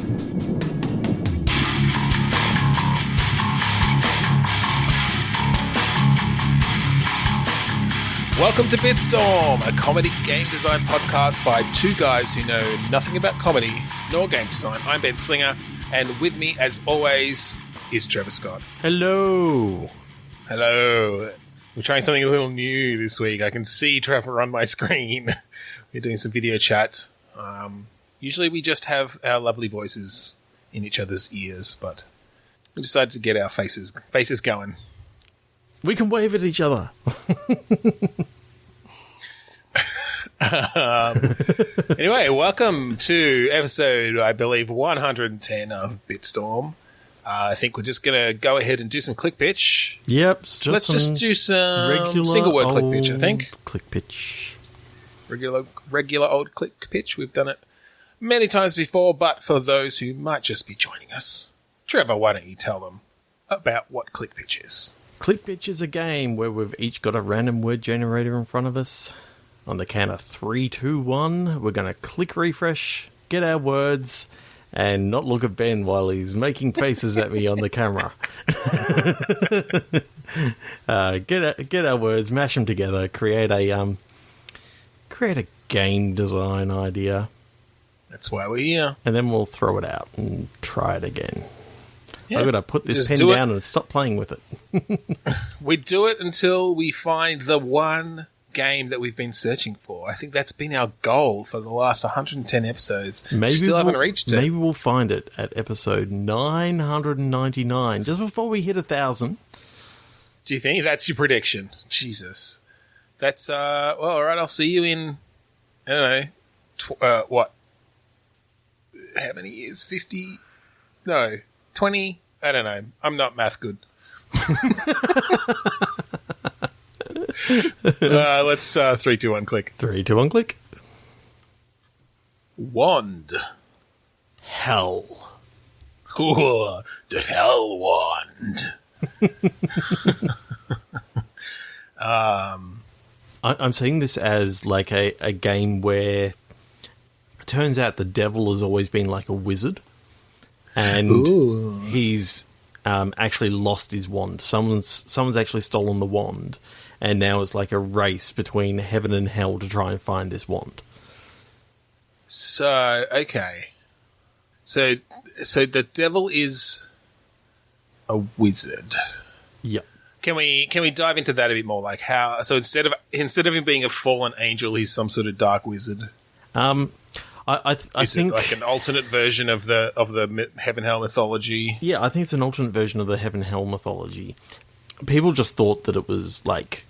Welcome to Bitstorm, a comedy game design podcast by two guys who know nothing about comedy nor game design. I'm Ben Slinger, and with me, as always, is Trevor Scott. Hello. Hello. We're trying something a little new this week. I can see Trevor on my screen. We're doing some video chat. Usually we just have our lovely voices in each other's ears, but we decided to get our faces going. We can wave at each other. Anyway, welcome to episode, I believe, 110 of Bitstorm. I think we're just going to go ahead and do some click pitch. Yep. Let's just do some single word click pitch, I think. Click pitch. Regular old click pitch. We've done it many times before, but for those who might just be joining us, Trevor, why don't you tell them about what click pitch is? Click pitch is a game where we've each got a random word generator in front of us. On the count of 3, 2, 1, we're going to click refresh, get our words, and not look at Ben while he's making faces at me on the camera. Get our words, mash them together, create a game design idea. That's why we're here. And then we'll throw it out and try it again. Yeah. I've got to put this pen down and stop playing with it. We do it until we find the one game that we've been searching for. I think that's been our goal for the last 110 episodes. Still haven't reached it. Maybe we'll find it at episode 999, just before we hit 1,000. Do you think that's your prediction? Jesus. That's, well, all right, I'll see you in, I don't know, what? How many years? 50? No. 20? I don't know. I'm not math good. Let's 3, 2, 1, click. 3, 2, 1, click. Wand. Hell. Ooh, the hell wand. I'm seeing this as like a game where it turns out the devil has always been like a wizard. And he's actually lost his wand. Someone's actually stolen the wand, and now it's like a race between heaven and hell to try and find this wand. So, okay. So the devil is a wizard. Yep. Can we dive into that a bit more? Like how? So instead of him being a fallen angel, he's some sort of dark wizard. I think it like an alternate version of the heaven hell mythology. Yeah, I think it's an alternate version of the heaven hell mythology. People just thought that it was like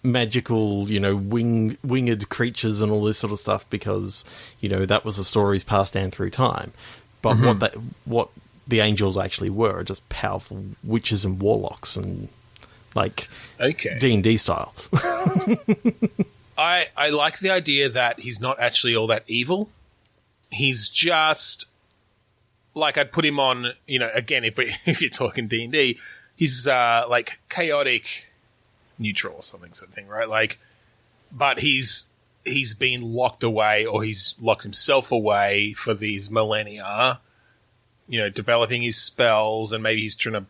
magical, winged creatures and all this sort of stuff because that was the stories passed down through time. But what the angels actually were are just powerful witches and warlocks and like D&D style. I like the idea that he's not actually all that evil. He's just like I'd put him on. Again, if you're talking D&D, he's like chaotic, neutral or something, right? Like, but he's been locked away, or he's locked himself away for these millennia. Developing his spells, and maybe he's trying to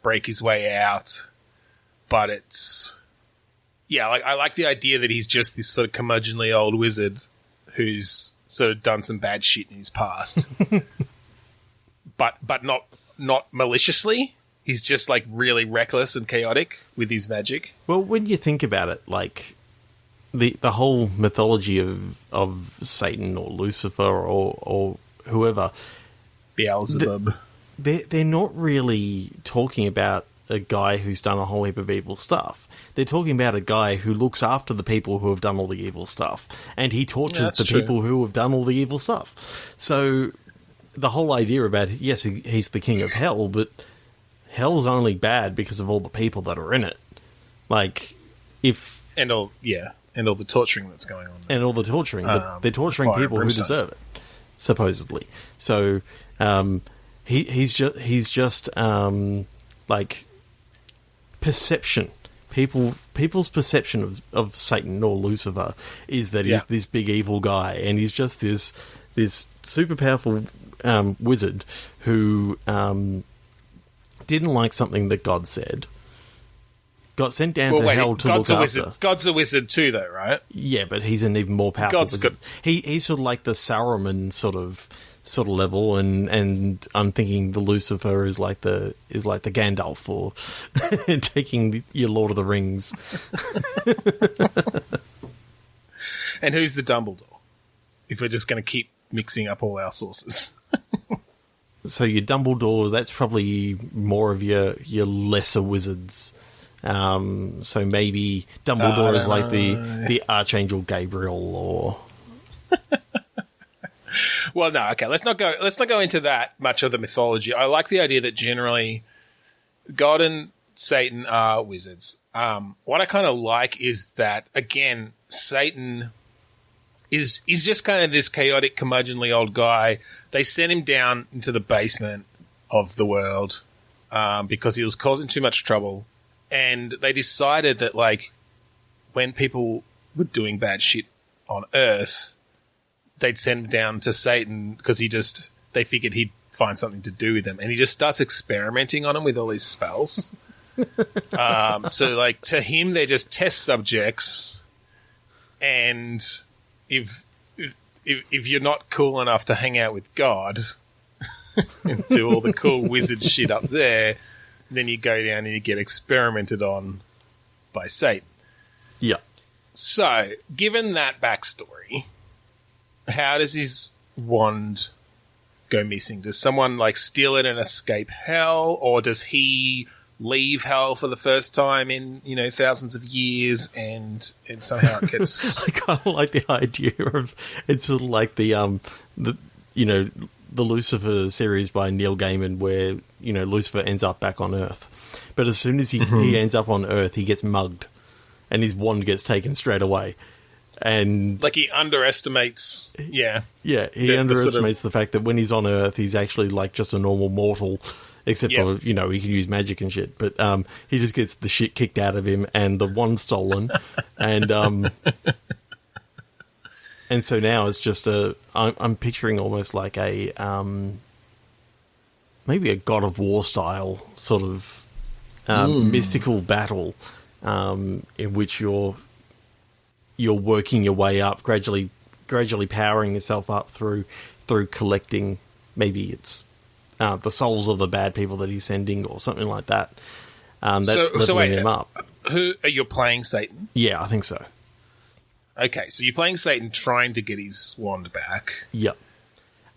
break his way out. But it's. Yeah, I like the idea that he's just this sort of curmudgeonly old wizard who's sort of done some bad shit in his past. but not maliciously. He's just like really reckless and chaotic with his magic. Well, when you think about it, like the whole mythology of Satan or Lucifer or whoever, Beelzebub, they're not really talking about a guy who's done a whole heap of evil stuff. They're talking about a guy who looks after the people who have done all the evil stuff, and he tortures people who have done all the evil stuff. So the whole idea about, yes, he's the king of hell, but hell's only bad because of all the people that are in it. Like, and all the torturing that's going on there. And all the torturing, but they're torturing people who deserve it, supposedly. So he's just like perception. People's perception of Satan or Lucifer is that he's this big evil guy, and he's just this this super powerful wizard who didn't like something that God said. Got sent down to hell to look after. God's a wizard too, though, right? Yeah, but he's an even more powerful wizard. He's sort of like the Saruman sort of level, and I'm thinking the Lucifer is like the Gandalf for taking your Lord of the Rings. And who's the Dumbledore? If we're just going to keep mixing up all our sources. So your Dumbledore, that's probably more of your lesser wizards. So maybe Dumbledore is like the Archangel Gabriel, or. Well, no, okay. Let's not go into that much of the mythology. I like the idea that generally God and Satan are wizards. What I kind of like is that, again, Satan is just kind of this chaotic, curmudgeonly old guy. They sent him down into the basement of the world because he was causing too much trouble. And they decided that, like, when people were doing bad shit on Earth, they'd send him down to Satan because they figured he'd find something to do with them. And he just starts experimenting on them with all these spells. So, like, to him, they're just test subjects. And if you're not cool enough to hang out with God and do all the cool wizard shit up there, then you go down and you get experimented on by Satan. Yeah. So, given that backstory, how does his wand go missing? Does someone, like, steal it and escape hell? Or does he leave hell for the first time in, thousands of years and somehow it gets... I kind of like the idea of... It's sort of like the Lucifer series by Neil Gaiman where, Lucifer ends up back on Earth. But as soon as he ends up on Earth, he gets mugged and his wand gets taken straight away. And like he underestimates... Yeah. Yeah, he underestimates the fact that when he's on Earth, he's actually like just a normal mortal, except for, he can use magic and shit. But he just gets the shit kicked out of him and the wand stolen. And... And so now it's just I'm picturing almost like a, maybe a God of War style sort of mystical battle in which you're working your way up, gradually powering yourself up through collecting, maybe it's the souls of the bad people that he's sending or something like that. That's leveling him up. Who are you playing, Satan? Yeah, I think so. Okay, so you're playing Satan trying to get his wand back. Yep.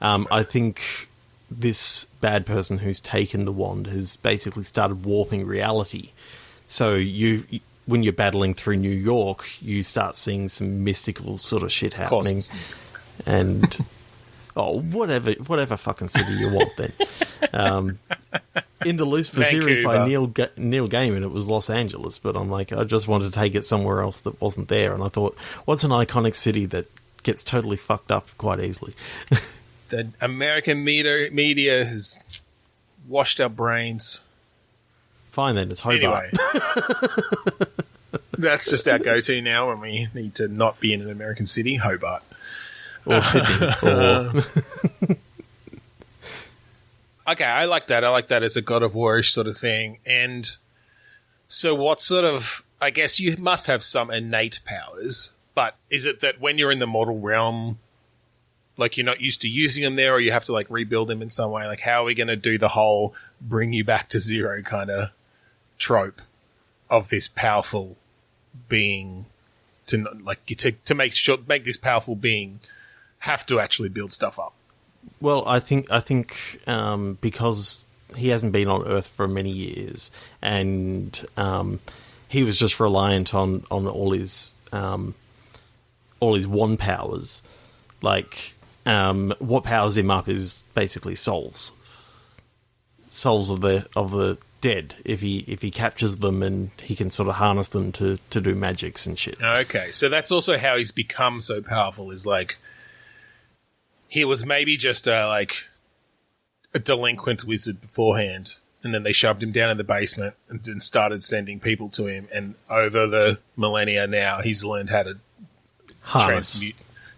I think this bad person who's taken the wand has basically started warping reality. So when you're battling through New York, you start seeing some mystical sort of shit happening. And... whatever fucking city you want then. In the Lucifer series by Neil Gaiman, it was Los Angeles, but I'm like, I just wanted to take it somewhere else that wasn't there, and I thought, what's an iconic city that gets totally fucked up quite easily? The American media has washed our brains. Fine then, it's Hobart. Anyway, that's just our go-to now when we need to not be in an American city, Hobart. Or Sydney. Or... Okay, I like that. I like that as a God of War-ish sort of thing. And so what sort of... I guess you must have some innate powers, but is it that when you're in the mortal realm, like, you're not used to using them there, or you have to, like, rebuild them in some way? Like, how are we going to do the whole bring you back to zero kind of trope of this powerful being to make this powerful being have to actually build stuff up? Well, I think because he hasn't been on Earth for many years, and he was just reliant on all his wand powers. Like, what powers him up is basically souls of the dead. If he captures them, and he can sort of harness them to do magics and shit. Okay, so that's also how he's become so powerful. Is like, he was maybe just a delinquent wizard beforehand, and then they shoved him down in the basement and then started sending people to him. And over the millennia now, he's learned how to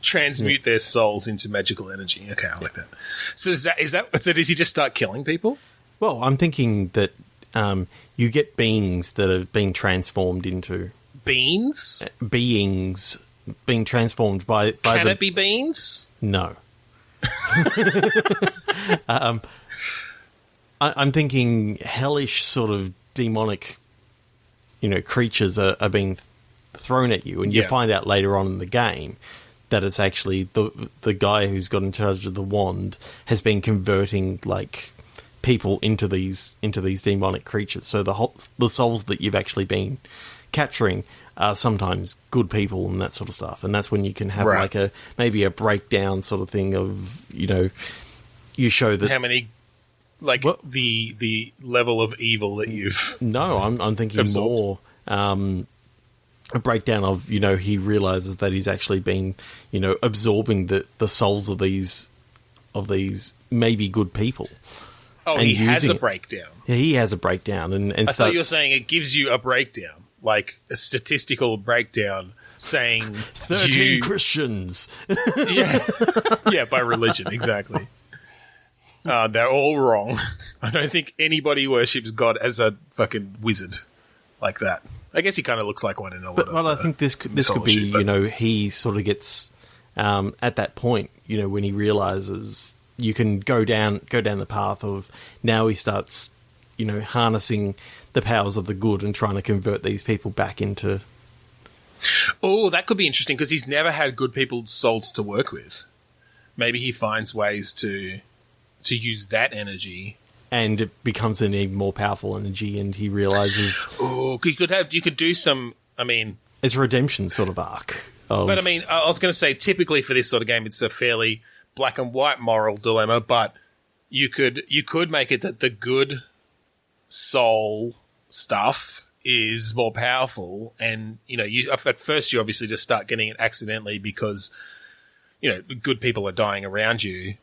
transmute their souls into magical energy. Okay, I like that. So so does he just start killing people? Well, I'm thinking that you get beings that have been transformed into beings being transformed by Can it be beans? No. I'm thinking hellish sort of demonic, creatures are being thrown at you, and you find out later on in the game that it's actually the guy who's got in charge of the wand has been converting like people into these demonic creatures. So the souls that you've actually been capturing are sometimes good people and that sort of stuff, and that's when you can have like maybe a breakdown sort of thing of you show that how many. Like the level of evil that you've... No, I'm thinking absorbed. more a breakdown of, he realizes that he's actually been, absorbing the souls of these maybe good people. Oh, he has a breakdown. Yeah, he has a breakdown. And I thought you were saying it gives you a breakdown, like a statistical breakdown saying... 13 Christians! Yeah, by religion, exactly. They're all wrong. I don't think anybody worships God as a fucking wizard like that. I guess he kind of looks like one in a lot of I think this could be, he sort of gets at that point, when he realizes you can go down the path of now he starts, harnessing the powers of the good and trying to convert these people back into... Oh, that could be interesting because he's never had good people's souls to work with. Maybe he finds ways to use that energy, and it becomes an even more powerful energy, and he realizes. Oh, you could do some. I mean, it's a redemption sort of arc. But I mean, I was going to say, typically for this sort of game, it's a fairly black and white moral dilemma. But you could make it that the good soul stuff is more powerful, and at first you obviously just start getting it accidentally because good people are dying around you.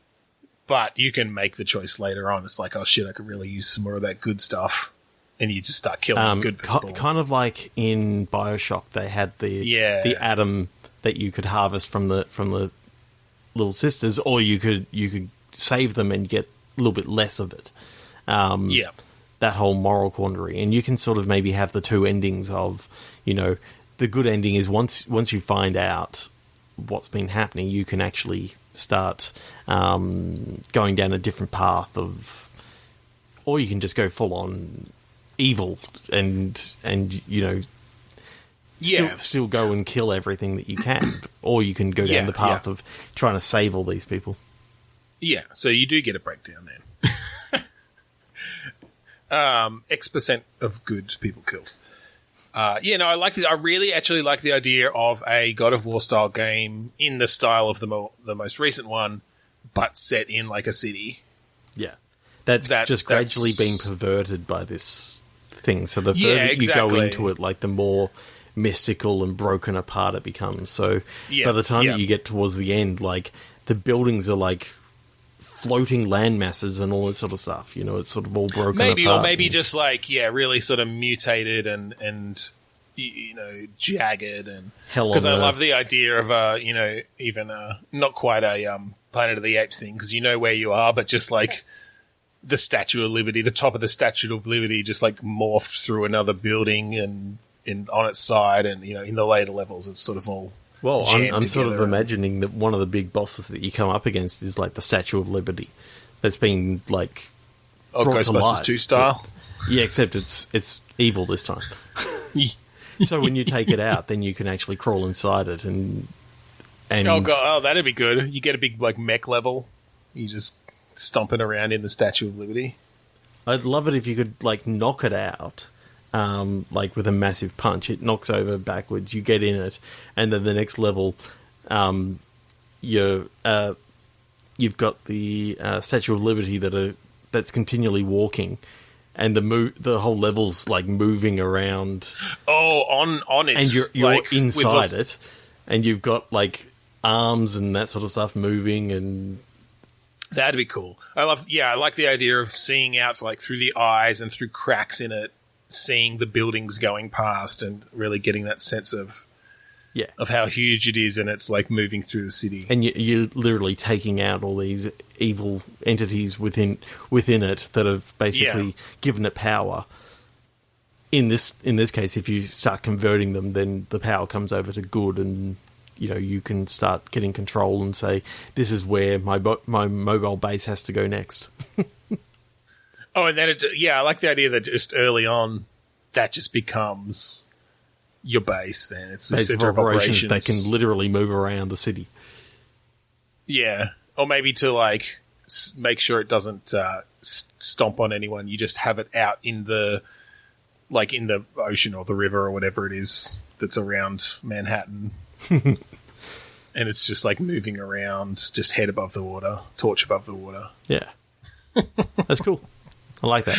But you can make the choice later on. It's like, oh shit, I could really use some more of that good stuff. And you just start killing good people. Kind of like in BioShock, they had the atom that you could harvest from the little sisters, or you could save them and get a little bit less of it. That whole moral quandary. And you can sort of maybe have the two endings of, the good ending is once you find out what's been happening, you can actually start going down a different path of, or you can just go full on evil and still go and kill everything that you can, or you can go down the path of trying to save all these people. Yeah, so you do get a breakdown then. X% of good people killed. I like this. I really actually like the idea of a God of War style game in the style of the most recent one, but set in like a city. Yeah, that's gradually being perverted by this thing. So the further you go into it, like the more mystical and broken apart it becomes. So by the time that you get towards the end, like the buildings are like floating land masses and all that sort of stuff. It's sort of all broken apart. Or maybe just like, really sort of mutated and jagged. And because I love the idea of, even not quite a Planet of the Apes thing, because you know where you are, but just like the Statue of Liberty, the top of the Statue of Liberty just like morphed through another building and on its side, and, in the later levels it's sort of all... Well, I'm sort of imagining that one of the big bosses that you come up against is like the Statue of Liberty that's been like brought to life. Ghostbusters 2 style? Yeah, except it's evil this time. So when you take it out, then you can actually crawl inside it and oh god, that'd be good. You get a big like mech level. You just stomping around in the Statue of Liberty. I'd love it if you could like knock it out. Like with a massive punch, it knocks over backwards. You get in it, and then the next level, you've got the Statue of Liberty that's continually walking, and the whole level's like moving around. Oh, on it, and you're like, inside it, and you've got like arms and that sort of stuff moving, and that'd be cool. I like the idea of seeing out like through the eyes and through cracks in it. Seeing the buildings going past and really getting that sense of, Yeah. Of how huge it is, and it's like moving through the city. And you're literally taking out all these evil entities within it that have basically given it power. In this case, if you start converting them, then the power comes over to good, and you can start getting control and say, this is where my mobile base has to go next. Oh, and then I like the idea that just early on, that just becomes your base. Then it's the center of operations. They can literally move around the city. Yeah, or maybe to like make sure it doesn't stomp on anyone. You just have it out in the ocean or the river or whatever it is that's around Manhattan. And it's just like moving around, just head above the water, torch above the water. Yeah. That's cool. I like that.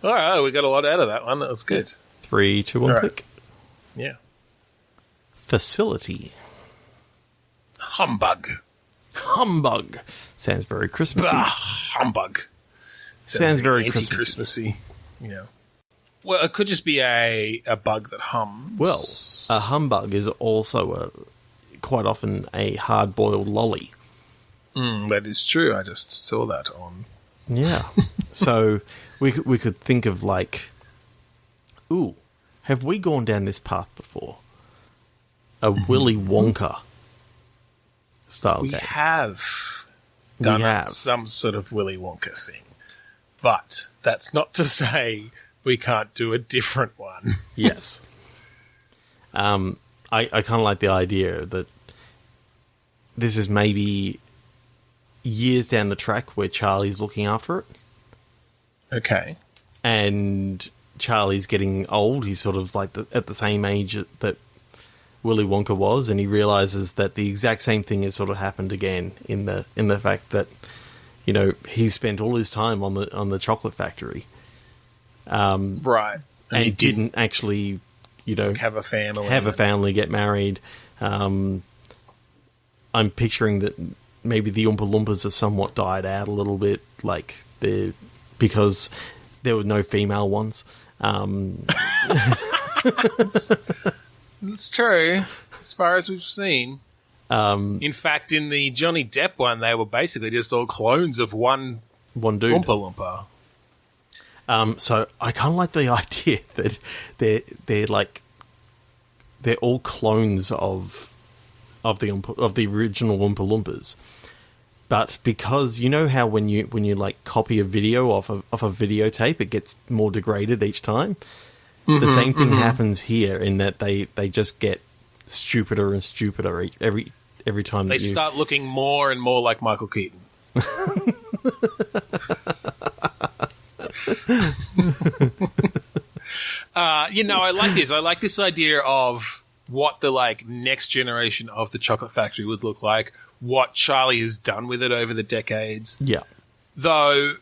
All right, we got a lot out of that one. That was good. 3, 2, 1, click. Yeah. Facility. Humbug. Sounds very Christmassy. Humbug. Sounds very Christmassy. Yeah. Well, it could just be a bug that hums. Well, a humbug is also quite often a hard-boiled lolly. That is true. I just saw that on... Yeah. So we could think of like, ooh, have we gone down this path before? A Willy Wonka style game. We have done some sort of Willy Wonka thing. But that's not to say we can't do a different one. Yes. I kind of like the idea that this is maybe years down the track where Charlie's looking after it. Okay. And Charlie's getting old. He's sort of like at the same age that Willy Wonka was, and he realizes that the exact same thing has sort of happened again in the fact that he spent all his time on the chocolate factory. Right. And he didn't actually have a family, get married. I'm picturing that maybe the Oompa Loompas are somewhat died out a little bit, because there were no female ones. It's true, as far as we've seen. In fact, in the Johnny Depp one, they were basically just all clones of one dude. Oompa Loompa. So I kind of like the idea that they're all clones of the original Oompa Loompas, but because how when you like copy a video off a videotape, it gets more degraded each time. The same thing happens here in that they just get stupider and stupider every time. They start looking more and more like Michael Keaton. I like this. I like this idea of what the next generation of the chocolate factory would look like, what Charlie has done with it over the decades. Yeah. Though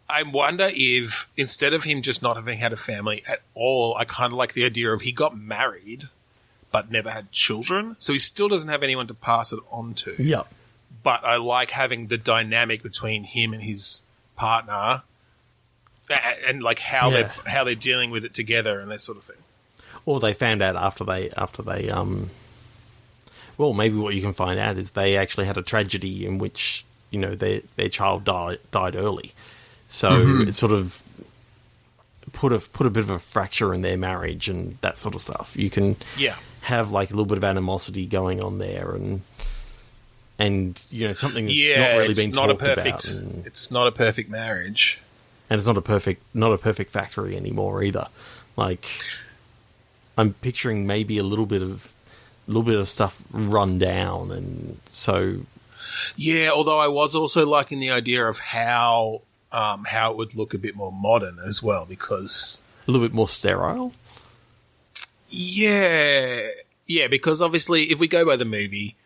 I wonder if instead of him just not having had a family at all, I kind of like the idea of he got married but never had children, so he still doesn't have anyone to pass it on to. Yeah. But I like having the dynamic between him and his partner, and how they're dealing with it together and that sort of thing. Or they found out after they well, maybe what you can find out is they actually had a tragedy in which their child died early, so it sort of put a bit of a fracture in their marriage and that sort of stuff. You can have a little bit of animosity going on there, and something that's not really been talked about. It's not a perfect marriage, and it's not a perfect factory anymore either. I'm picturing maybe a little bit of stuff run down, and so although I was also liking the idea of how it would look a bit more modern as well, because a little bit more sterile. Yeah, because obviously if we go by the movie,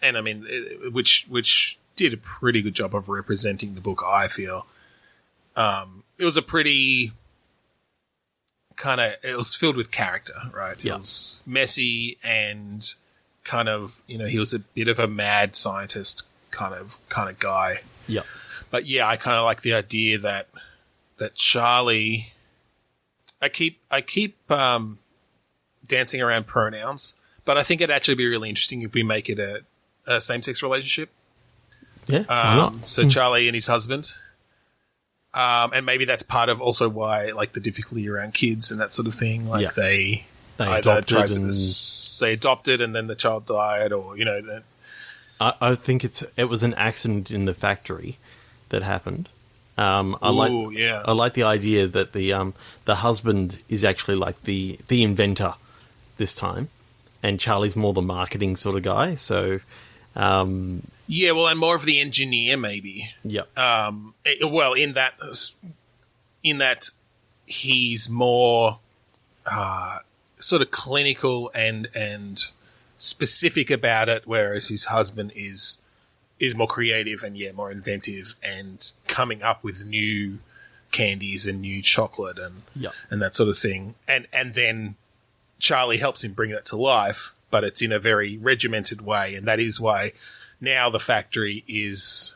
and I mean, which did a pretty good job of representing the book, I feel. It was a pretty it was filled with character, right? It was messy and kind of, he was a bit of a mad scientist kind of guy. Yeah. But I kind of like the idea that Charlie, I keep dancing around pronouns, But I think it'd actually be really interesting if we make it a same-sex relationship. Yeah, why not? So Charlie and his husband. And maybe that's part of also why, like, the difficulty around kids and that sort of thing. Like, they adopted they adopted and then the child died, or, you know. I think it was an accident in the factory that happened. I like the idea that the husband is actually like the inventor this time, and Charlie's more the marketing sort of guy. So, and more of the engineer, maybe. Yep. In that he's more sort of clinical and specific about it, whereas his husband is more creative and more inventive and coming up with new candies and new chocolate and that sort of thing. And then Charlie helps him bring that to life, but it's in a very regimented way, and that is why now the factory is,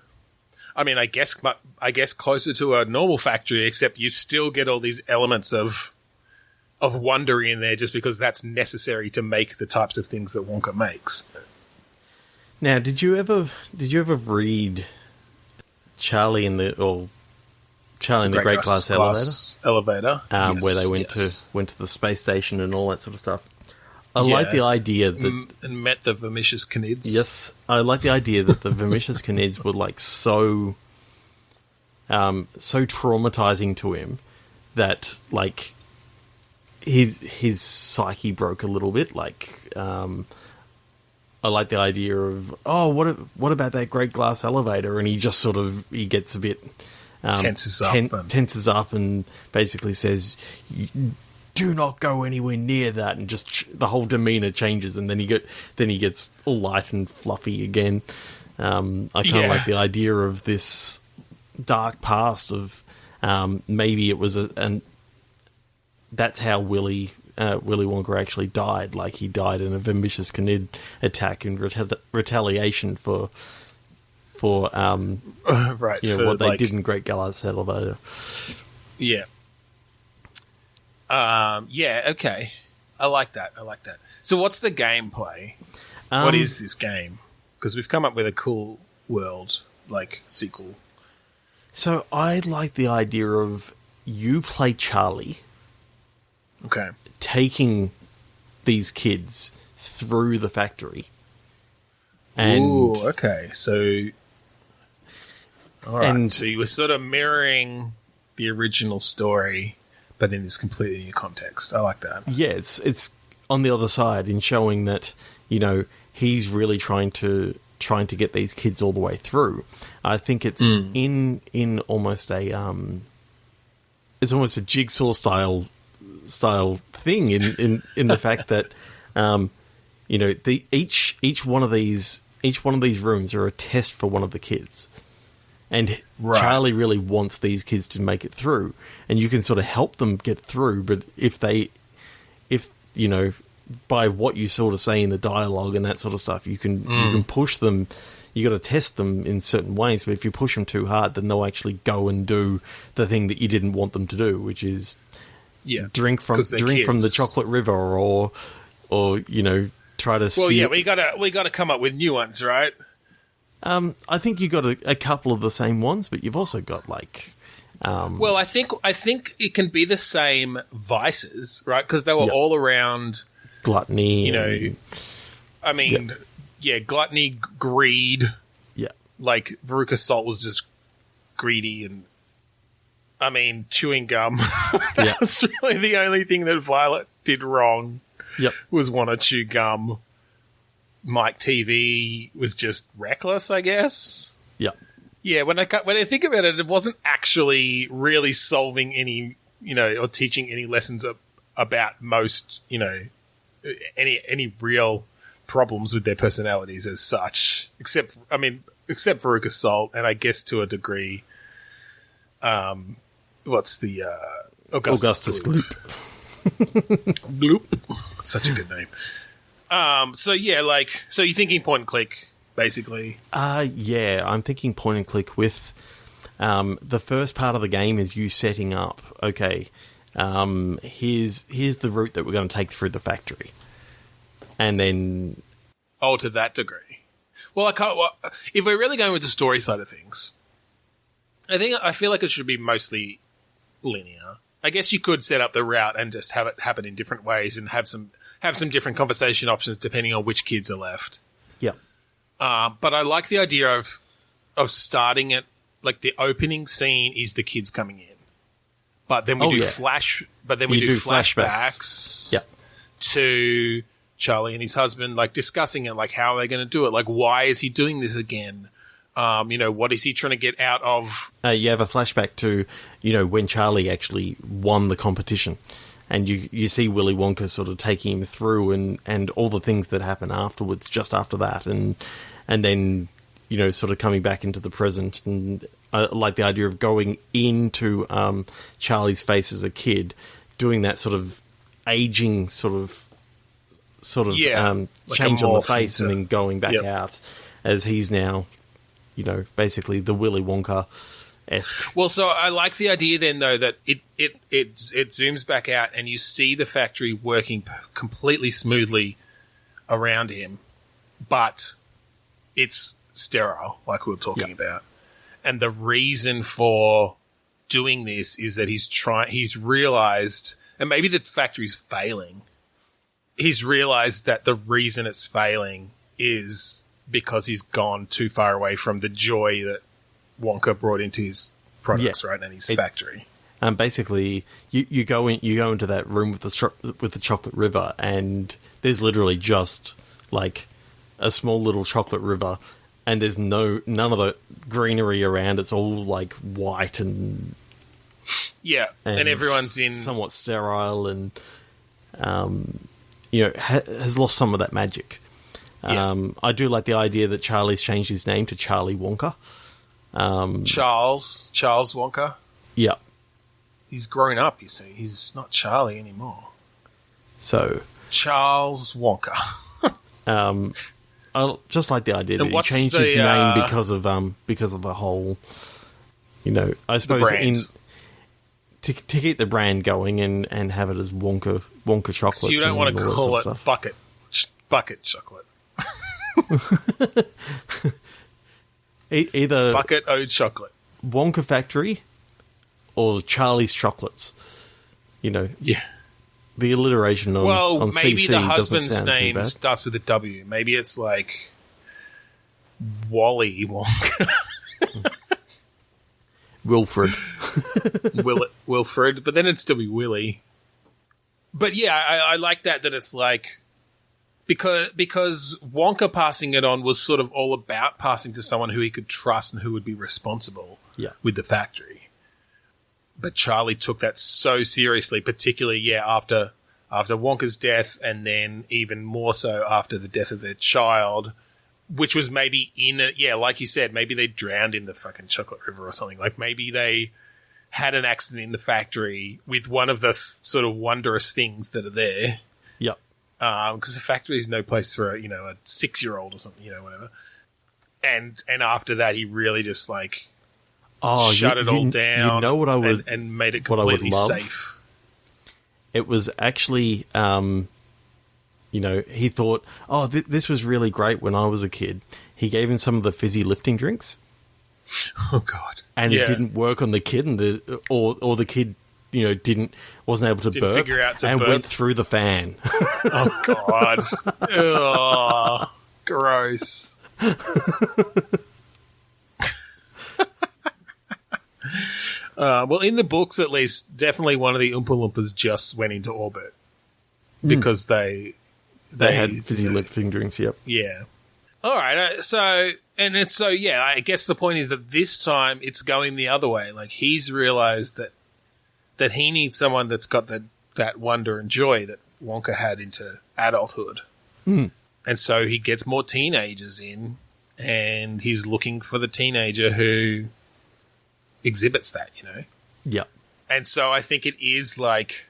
I mean, I guess closer to a normal factory, except you still get all these elements of wonder in there just because that's necessary to make the types of things that Wonka makes. Now, did you ever read Charlie in the Great Glass Elevator? Yes, where they went to the space station and all that sort of stuff. I like the idea that and met the Vermicious Canids. Yes, I like the idea that the Vermicious Canids were like so traumatizing to him that like his psyche broke a little bit. Like, I like the idea of, what about that Great Glass Elevator? And he just he gets a bit tenses up and basically says, do not go anywhere near that, and just the whole demeanor changes, and then he gets all light and fluffy again. I kind of like the idea of this dark past of maybe it was and that's how Willy Wonka actually died. Like, he died in a Vermicious Canid attack in retaliation for what they did in Great Glass Elevator. Yeah. Okay. I like that. So what's the gameplay? What is this game? Because we've come up with a cool world, like, sequel. So I like the idea of you play Charlie. Okay. Taking these kids through the factory. And ooh, okay. So, all right. So you were sort of mirroring the original story, but in this completely new context. I like that. Yeah, it's on the other side in showing that, you know, he's really trying to get these kids all the way through. I think it's in almost it's almost a Jigsaw style thing in the fact that you know, each one of these rooms are a test for one of the kids. And Charlie really wants these kids to make it through, and you can sort of help them get through. But if you know, by what you sort of say in the dialogue and that sort of stuff, you can push them. You got to test them in certain ways. But if you push them too hard, then they'll actually go and do the thing that you didn't want them to do, which is drink from the chocolate river, or you know, try to. Well, we gotta come up with new ones, right? I think you got a couple of the same ones, but you've also got like. Well, I think it can be the same vices, right? Because they were all around gluttony. You know, I mean, gluttony, greed. Yeah, like Veruca Salt was just greedy, and I mean, chewing gum. That's really the only thing that Violet did wrong. Yep, was want to chew gum. Mike TV was just reckless, I guess. Yeah. Yeah, when I think about it, it wasn't actually really solving any, you know, or teaching any lessons about most, you know, any real problems with their personalities as such. Except Veruca Salt, and I guess to a degree, what's the Augustus Gloop. Gloop. Such a good name. So you're thinking point and click, basically? Yeah, I'm thinking point and click with, the first part of the game is you setting up, okay, here's the route that we're going to take through the factory. And then... Oh, to that degree. Well, if we're really going with the story side of things, I feel like it should be mostly linear. I guess you could set up the route and just have it happen in different ways and have some different conversation options depending on which kids are left. Yeah. But I like the idea of starting it, like the opening scene is the kids coming in. But then we do flashbacks to Charlie and his husband, like discussing it, like how are they going to do it? Like, why is he doing this again? What is he trying to get out of? You have a flashback to, when Charlie actually won the competition. And you see Willy Wonka sort of taking him through and all the things that happen afterwards, just after that. And then, sort of coming back into the present. And I like the idea of going into Charlie's face as a kid, doing that sort of aging change on the face and then going back out as he's now, basically the Willy Wonka-esque. Well, so I like the idea then, though, that it zooms back out and you see the factory working completely smoothly around him, but it's sterile, like we were talking about. And the reason for doing this is that he's realized, and maybe the factory's failing, he's realized that the reason it's failing is because he's gone too far away from the joy that Wonka brought into his products, right, and his factory. Basically, you go into that room with the chocolate river, and there's literally just like a small little chocolate river, and there's none of the greenery around. It's all like white and and everyone's in somewhat sterile and has lost some of that magic. I do like the idea that Charlie's changed his name to Charlie Wonka. Charles Wonka. Yeah. He's grown up, you see. He's not Charlie anymore. So Charles Wonka. I just like the idea that he changed his name because of the whole, I suppose to keep the brand going and have it as Wonka chocolates. So you don't want to call it bucket chocolate. Either bucket owed chocolate, Wonka Factory, or Charlie's Chocolates. The alliteration on maybe CC the husband's doesn't sound name starts with a W. Maybe it's like Wally Wonka. Wilfred. Wilfred, but then it'd still be Willy. But yeah, I like that it's like because Wonka passing it on was sort of all about passing to someone who he could trust and who would be responsible with the factory. But Charlie took that so seriously, particularly after Wonka's death, and then even more so after the death of their child, which was maybe like you said, maybe they drowned in the fucking chocolate river or something. Like maybe they had an accident in the factory with one of the sort of wondrous things that are there. Yep. Because the factory is no place for a 6-year-old or something, whatever. And after that, he really just like shut it all down. You know what I would and made it completely safe. It was actually, he thought, this was really great when I was a kid. He gave him some of the fizzy lifting drinks. Oh God! And it didn't work on the kid, and the kid, wasn't able to burp, figure out to and burp. went through the fan. Oh God! Oh, gross. Well, in the books, at least, definitely one of the Oompa Loompas just went into orbit because they had fizzy lifting drinks. Yep. Yeah. All right. I guess the point is that this time it's going the other way. Like he's realized that he needs someone that's got that wonder and joy that Wonka had into adulthood. Mm. And so he gets more teenagers in, and he's looking for the teenager who exhibits that, Yep. And so I think it is like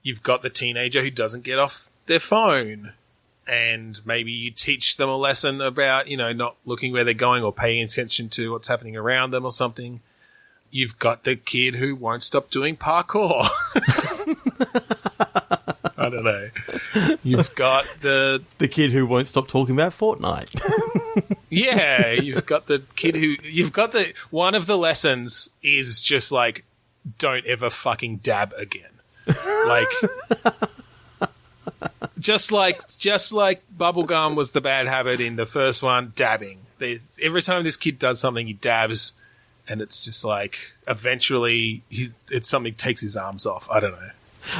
you've got the teenager who doesn't get off their phone, and maybe you teach them a lesson about, not looking where they're going or paying attention to what's happening around them or something. You've got the kid who won't stop doing parkour. I don't don't know. You've got the kid who won't stop talking about Fortnite. Yeah, you've got the kid who... One of the lessons is just, like, don't ever fucking dab again. Like... just like bubblegum was the bad habit in the first one, dabbing. Every time this kid does something, he dabs, and it's just like, eventually, something takes his arms off. I don't know.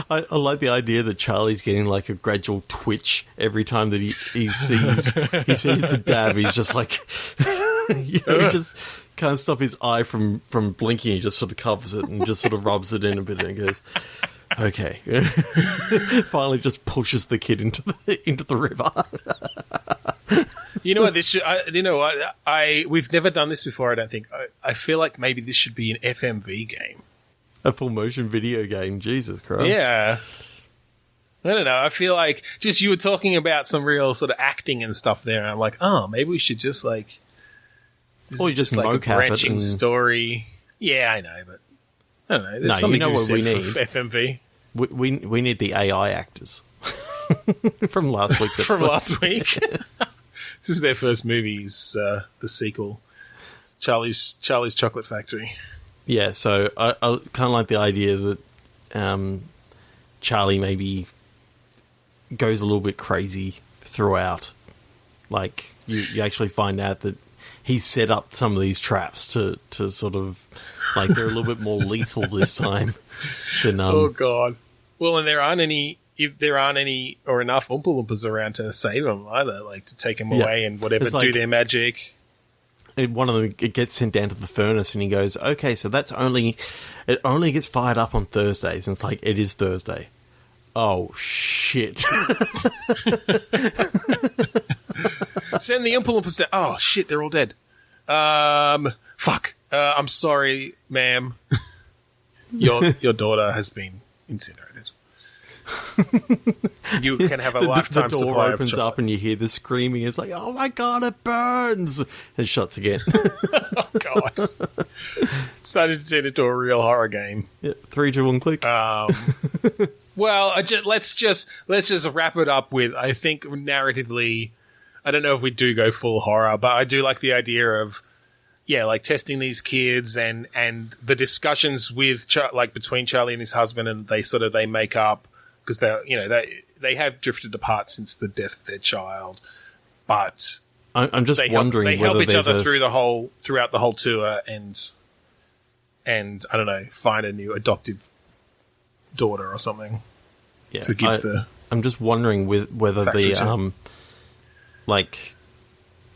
I like the idea that Charlie's getting like a gradual twitch every time that he sees the dab. He's just like, he just can't stop his eye from blinking. He just sort of covers it and just sort of rubs it in a bit and goes, okay. Finally, just pushes the kid into the river. You know what? We've never done this before. I don't think. I feel like maybe this should be an FMV game. A full motion video game, Jesus Christ. Yeah. I don't know. I feel like just you were talking about some real sort of acting and stuff there, and I'm like, oh, maybe we should just like... Or you just like a branching story. Yeah, I know, but I don't know. There's something you know what we need? FMV. We need the AI actors from last week's episode. From last week. This is their first movie's the sequel, Charlie's Chocolate Factory. Yeah, so I kind of like the idea that Charlie maybe goes a little bit crazy throughout. Like, you actually find out that he set up some of these traps to sort of, like, they're a little bit more lethal this time than... Oh, God. Well, and there aren't any or enough Oompa Loompas around to save him either, like, to take him away and whatever, do their magic. One of them, it gets sent down to the furnace, and he goes, okay, so it only gets fired up on Thursdays. And it's like, it is Thursday. Oh, shit. Send the Oompa Loompas down. Oh, shit, they're all dead. Fuck. I'm sorry, ma'am. Your daughter has been incinerated. You can have a lifetime supply of chocolate. The door opens up and you hear the screaming. It's like, oh my God, it burns! And shuts again. Oh, God. Started to turn into a real horror game. Yeah, 3, 2, 1, click. Well, let's just wrap it up with, I think, narratively, I don't know if we do go full horror, but I do like the idea of, like testing these kids and the discussions with between Charlie and his husband, and they make up because they have drifted apart since the death of their child, but I'm just wondering they help whether each other throughout the whole tour and I don't know, find a new adoptive daughter or something. Yeah, to give I'm just wondering whether the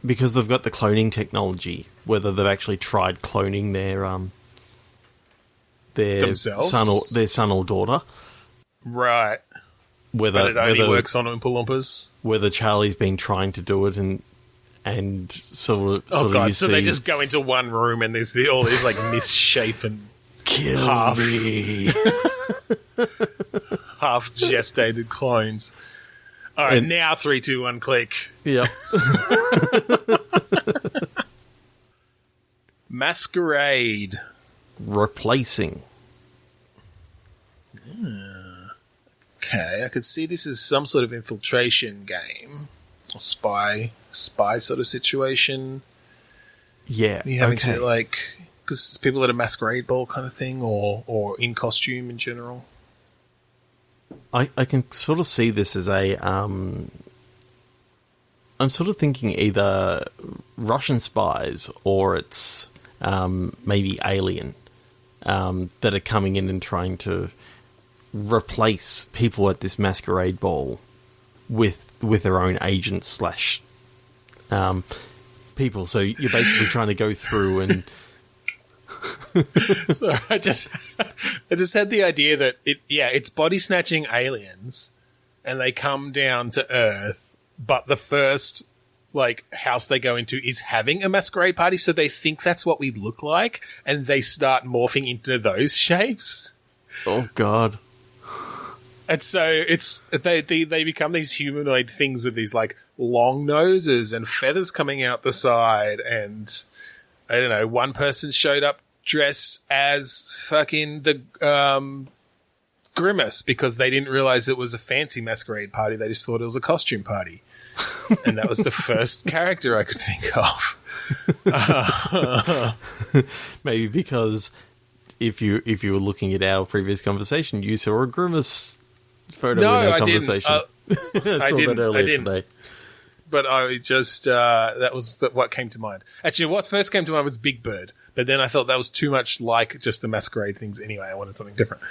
because they've got the cloning technology, whether they've actually tried cloning their themselves? son or daughter. Right. But it only works on Oompa Loompas. Whether Charlie's been trying to do it and sort of God, so they just go into one room and there's all these like misshapen kill me half gestated clones. All right, now 3, 2, 1, click. Yep. Masquerade. Replacing. Okay, I could see this as some sort of infiltration game. Or spy sort of situation. Yeah, you having to, because people at a masquerade ball kind of thing, or in costume in general. I can sort of see this as I'm sort of thinking either Russian spies or it's maybe Alien that are coming in and trying to replace people at this masquerade ball with their own agents / people. So you're basically trying to go through and... So I just had the idea that it's body snatching aliens, and they come down to Earth, but the first house they go into is having a masquerade party, so they think that's what we look like, and they start morphing into those shapes. Oh God! And so they become these humanoid things with these long noses and feathers coming out the side, and I don't know. One person showed up dressed as fucking the Grimace, because they didn't realize it was a fancy masquerade party. They just thought it was a costume party. And that was the first character I could think of. Maybe because if you were looking at our previous conversation, you saw a Grimace photo in our conversation. I didn't. Today. But I just, that was what came to mind. Actually, what first came to mind was Big Bird. But then I thought that was too much like just the masquerade things anyway. I wanted something different.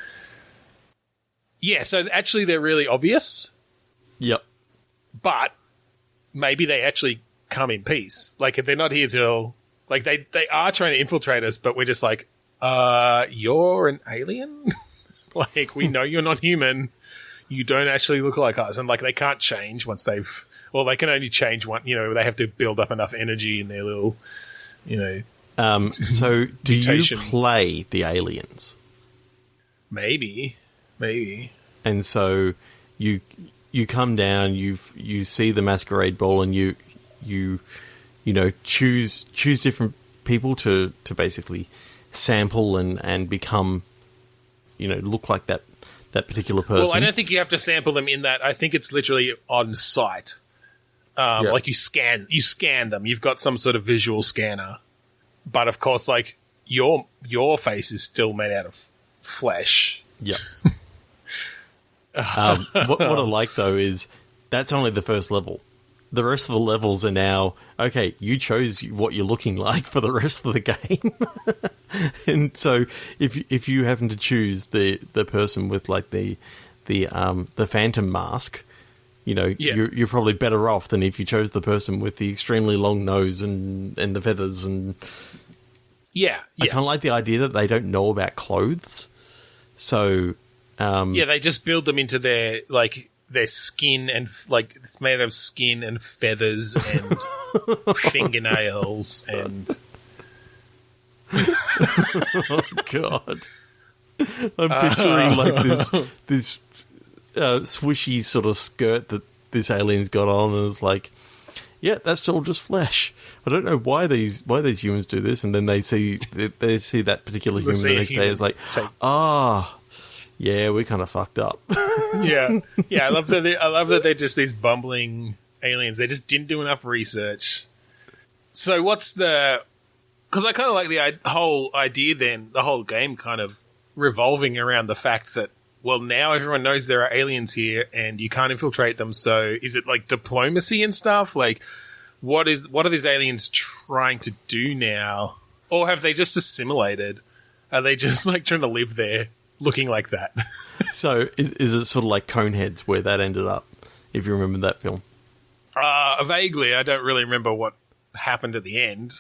Yeah, so actually they're really obvious. Yep. But maybe they actually come in peace. Like, they're not here till... Like, they are trying to infiltrate us, but we're just like, you're an alien? Like, we know you're not human. You don't actually look like us. And, like, they can't change once they've... Well, they can only change one... You know, they have to build up enough energy in their little, you know... So, do mutation. You play the aliens? Maybe. And so, you come down, you see the masquerade ball, and you know, choose different people to basically sample and become, you know, look like that particular person. Well, I don't think you have to sample them in that. I think it's literally on site. Like you scan them. You've got some sort of visual scanner. But of course, like, your face is still made out of flesh. Yeah. What I like, though, is that's only the first level. The rest of the levels are now, okay, you chose what you're looking like for the rest of the game. And so if you happen to choose the person with, like, the phantom mask, you know, you're probably better off than if you chose the person with the extremely long nose and the feathers. And I kind of like the idea that they don't know about clothes. So... they just build them into their skin, and like it's made of skin and feathers and fingernails and... Oh, God. I'm picturing like this swishy sort of skirt that this alien's got on, and it's like, yeah, that's all just flesh. I don't know why these humans do this, and then they see that particular human the next day. It's like, yeah, we kind of fucked up. yeah. I love that they're just these bumbling aliens. They just didn't do enough research. So what's the? Because I kind of like the whole idea. Then the whole game kind of revolving around the fact that, well, now everyone knows there are aliens here, and you can't infiltrate them. So is it like diplomacy and stuff? Like, what are these aliens trying to do now? Or have they just assimilated? Are they just like trying to live there? Looking like that. So, is it sort of like Coneheads where that ended up, if you remember that film? Vaguely. I don't really remember what happened at the end.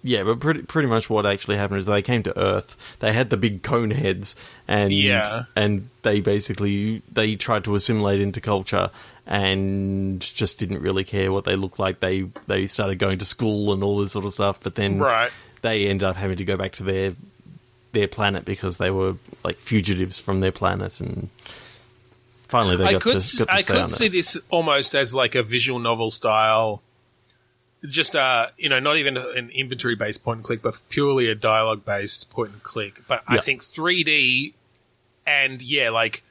Yeah, but pretty much what actually happened is they came to Earth. They had the big cone heads, and they basically tried to assimilate into culture and just didn't really care what they looked like. They started going to school and all this sort of stuff, but then they ended up having to go back to their planet because they were like fugitives from their planet, and finally they got to stay on it. I could see this almost as like a visual novel style, just not even an inventory based point and click, but purely a dialogue based point and click. But I think 3D and like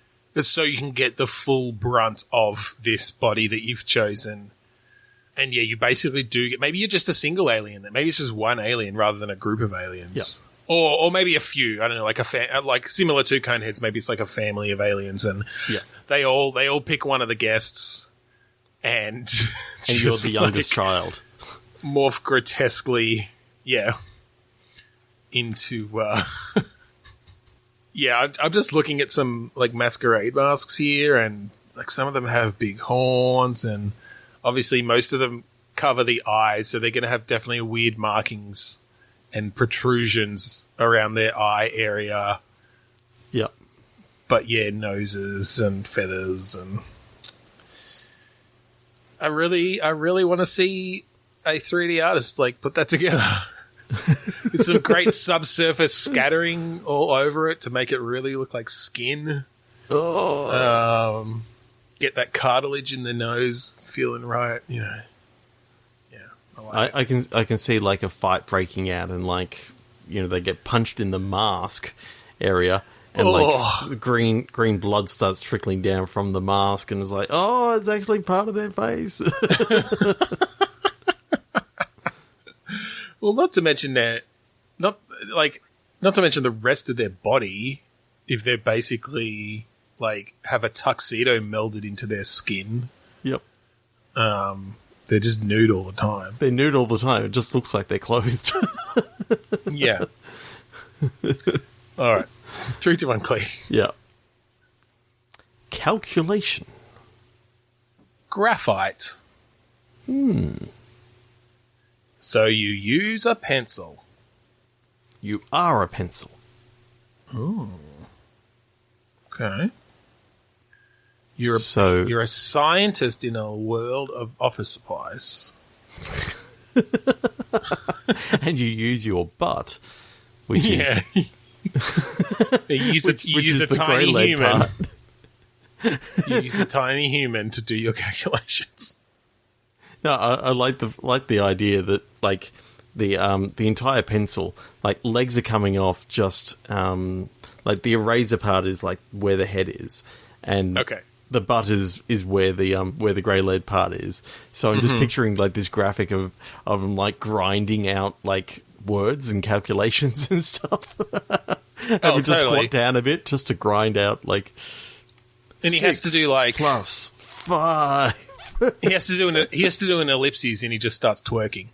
so you can get the full brunt of this body that you've chosen. And you basically do get, maybe you're just a single alien, maybe it's just one alien rather than a group of aliens. Or maybe a few. I don't know, like similar to Coneheads. Maybe it's like a family of aliens, and they all pick one of the guests, and you're the youngest child. Morph grotesquely, into. I'm just looking at some like masquerade masks here, and like some of them have big horns, and obviously most of them cover the eyes, so they're going to have definitely weird markings and protrusions around their eye area. Yep. But noses and feathers, and I really want to see a 3D artist like put that together. With some great subsurface scattering all over it to make it really look like skin. Oh. Get that cartilage in the nose feeling right, I can see like a fight breaking out, and like they get punched in the mask area, And like green blood starts trickling down from the mask, and it's like, oh, it's actually part of their face. Well, not to mention not to mention the rest of their body. If they're basically like have a tuxedo melded into their skin. Yep. They're just nude all the time. They're nude all the time. It just looks like they're clothed. Yeah. All right. 3, 2, 1, click. Yeah. Calculation. Graphite. So you use a pencil. You are a pencil. Ooh. Okay. You're a scientist in a world of office supplies. And you use your butt, which is... You use a tiny human. You use a tiny human to do your calculations. No, I like the idea that like the entire pencil, like legs are coming off, just like the eraser part is like where the head is, and the butt is where the grey lead part is. So I'm just picturing like this graphic of them like grinding out like words and calculations and stuff. And we just squat down a bit just to grind out like. And he has to do like +5. He has to do an ellipses, and he just starts twerking.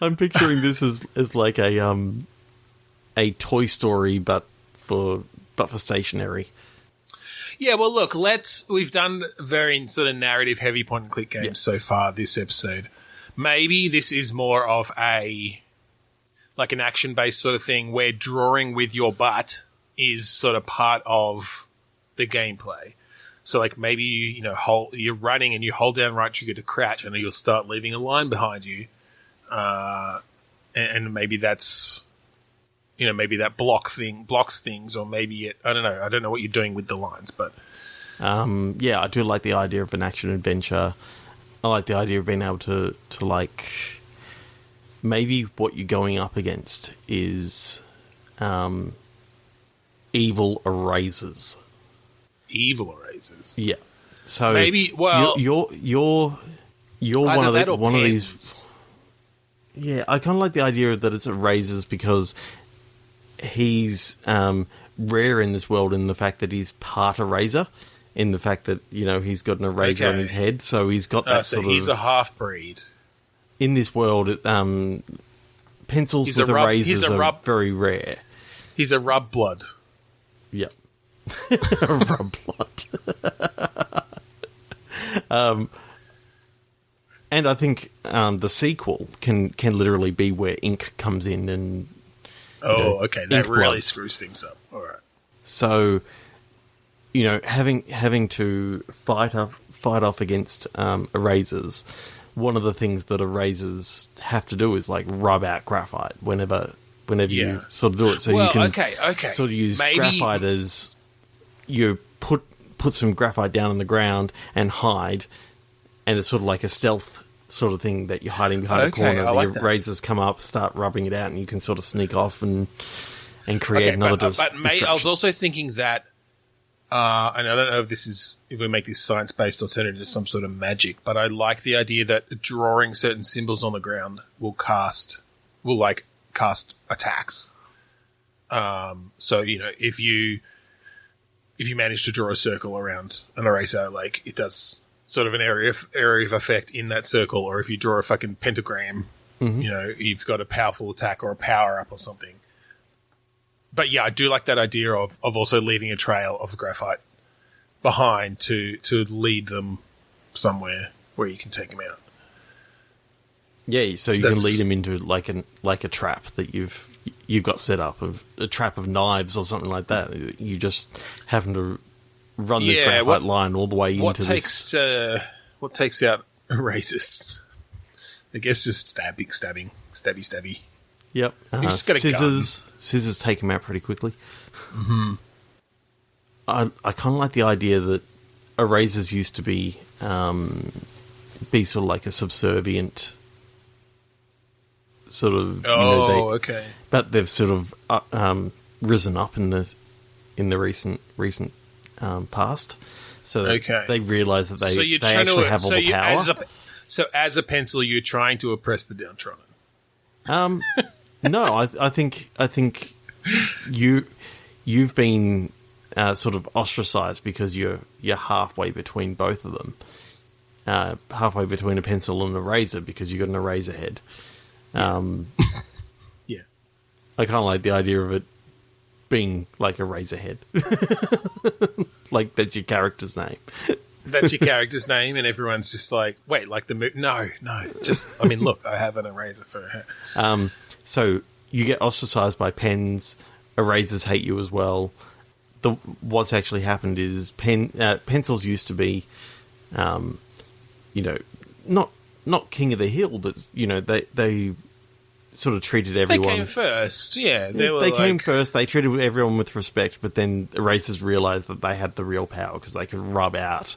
I'm picturing this as like a Toy Story, but for stationary. Yeah, well, look, we've done very sort of narrative heavy point and click games so far this episode. Maybe this is more of an action based sort of thing where drawing with your butt is sort of part of the gameplay. So like maybe you're running and you hold down right trigger to crouch, and you'll start leaving a line behind you, and maybe that's maybe that blocks things, or maybe I don't know what you're doing with the lines, but I do like the idea of an action adventure. I like the idea of being able to like maybe what you're going up against is evil erasers. Evil erasers. Yeah. So maybe you're one of these. Yeah, I kind of like the idea that it's erasers because he's rare in this world in the fact that he's part eraser, in the fact that he's got an eraser on his head, so he's got that sort of. He's a half breed. In this world, pencils with erasers are very rare. He's a rub blood. Yep. A rub blood. And I think the sequel can literally be where ink comes in and. Okay, that really screws things up. All right. So, having to fight off against erasers. One of the things that erasers have to do is like rub out graphite whenever you sort of do it. So you can sort of use graphite as you put some graphite down on the ground and hide, and it's sort of like a stealth sort of thing that you're hiding behind a corner. The erasers come up, start rubbing it out, and you can sort of sneak off and create another distraction. But I was also thinking that, and I don't know if we make this science-based alternative to some sort of magic, but I like the idea that drawing certain symbols on the ground will cast attacks. So if you manage to draw a circle around an eraser, like it does sort of an area of effect in that circle, or if you draw a fucking pentagram, you've got a powerful attack or a power up or something. But yeah, I do like that idea of also leaving a trail of graphite behind to lead them somewhere where you can take them out. Yeah, so you can lead them into like a trap that you've got set up, of a trap of knives or something like that. You just happen to run this graphite line all the way into this. What takes out erasers? I guess just stabby. Yep. Scissors take them out pretty quickly. Mm-hmm. I kind of like the idea that erasers used to be sort of like a subservient sort of. Okay. But they've sort of risen up in the recent past, so they realise that they actually have all the power. So as a pencil, you're trying to oppress the downtrodden. No, I think you've been sort of ostracised because you're halfway between both of them, halfway between a pencil and a razor because you've got an eraser head. Yeah, I kind of like the idea of it being like a razor head, like that's your character's name. That's your character's name, and everyone's just like, wait, like the no, just, I mean, look, I have an eraser for a head. So you get ostracized by pens. Erasers hate you as well. What's actually happened is pencils used to be, not king of the hill, but they sort of treated everyone. They came first, yeah. They came first. They treated everyone with respect, but then erasers realised that they had the real power because they could rub out